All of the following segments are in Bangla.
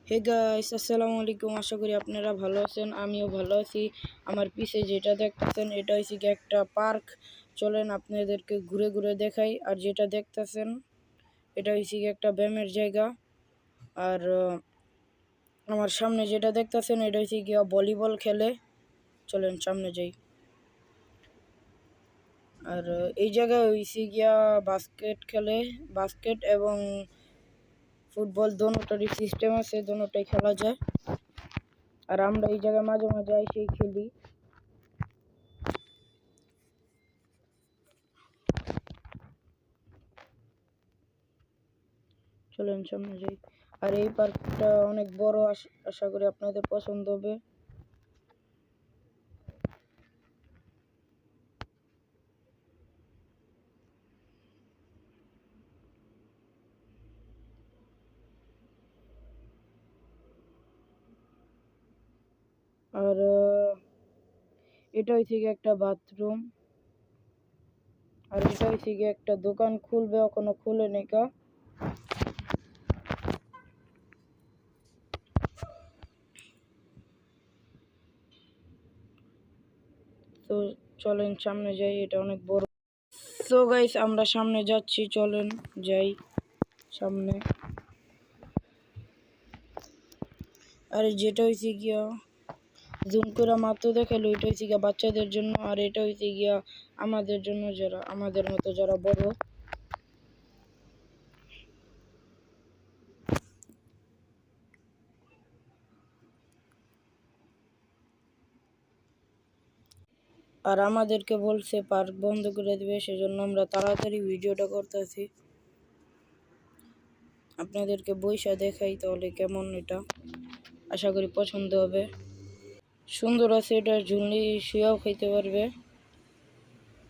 হে গাইস, আসসালামু আলাইকুম। আশা করি আপনারা ভালো আছেন, আমিও ভালো আছি। আমার পিছে যেটা দেখতেছেন এটা হচ্ছে কি একটা পার্ক। চলেন আপনাদেরকে ঘুরে ঘুরে দেখাই। আর যেটা দেখতেছেন এটা হচ্ছে কি একটা ব্যায়ামের জায়গা। আর আমার সামনে যেটা দেখতেছেন এটা হচ্ছে গিয়া ভলিবল খেলে। চলেন সামনে যাই। আর এই জায়গায় হচ্ছে গিয়া বাস্কেট খেলে, বাস্কেট এবং ফুটবল দোনোটারই সিস্টেম আছে, দোনোটাই খেলা যায়। আর আমরা এই জায়গায় মাঝে মাঝে এসেই খেলি। চলেন সামনে যাই। আর এই পার্কটা অনেক বড়, আশা করি আপনাদের পছন্দ হবে। আর এটা হচ্ছে গিয়ে একটা বাথরুম। আর এটা হচ্ছে গিয়ে একটা দোকান খুলবে, এখনো খুলে নেই। তো চলেন সামনে যাই, এটা অনেক বড়। তো গাইস, আমরা সামনে যাচ্ছি, চলেন যাই সামনে। আর যেটা হয়েছে গিয়া জুম করে মাত্র দেখালো, এটা হচ্ছে গিয়া বাচ্চাদের জন্য। আর এটা হয়েছে গিয়া আমাদের জন্য, যারা আমাদের মতো যারা বড়। আর আমাদেরকে বলছে পার্ক বন্ধ করে দিবে, সেজন্য আমরা তাড়াতাড়ি ভিডিওটা করতেছি। আপনাদেরকে বইসা দেখাই তাহলে কেমন এটা, আশা করি পছন্দ হবে। সুন্দর আছে, এটা ঝুলনি শুয়েও খাইতে পারবে।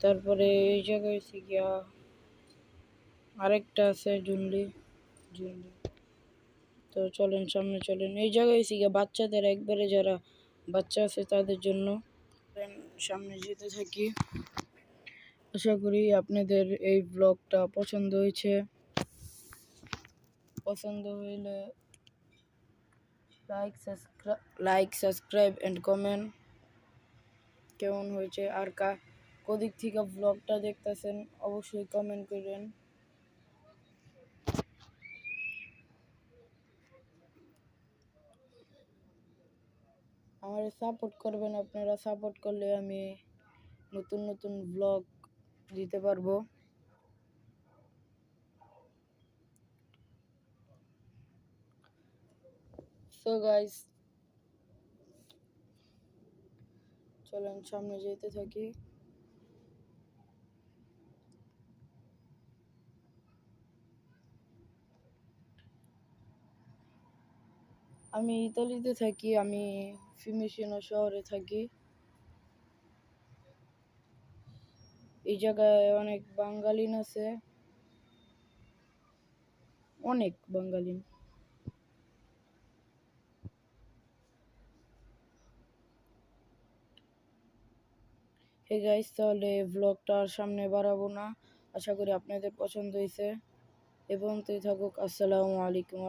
তারপরে এই জায়গায় হচ্ছে গিয়া আরেকটা আছে ঝুলনি। তো চলেন সামনে চলেন। এই জায়গায় হচ্ছে গিয়া বাচ্চাদের, একবারে যারা বাচ্চা আছে তাদের জন্য। সামনে যেতে থাকি। আশা করি আপনাদের এই ব্লগটা পছন্দ হয়েছে। পছন্দ হইলে লাইক সাবস্ক্রাইব এন্ড কমেন্ট কেমন হয়েছে। আর কোদিক থেকে ব্লগটা দেখতেছেন অবশ্যই কমেন্ট করেন। আমারে সাপোর্ট করবেন, আপনারা সাপোর্ট করলে আমি নতুন নতুন ব্লগ দিতে পারবো। সো গাইস, চলেন সামনে যেতে থাকি। আমি ইতালিতে থাকি, আমি ফিউমিশিনো শহরে থাকি। এই জায়গায় অনেক বাঙালিন আছে, অনেক বাঙালিন। হে গাইস, তাহলে ব্লগটা আর সামনে বাড়াবো না। আশা করি আপনাদের পছন্দ হয়েছে। এবং তুই থাকুক। আসসালামু আলাইকুম।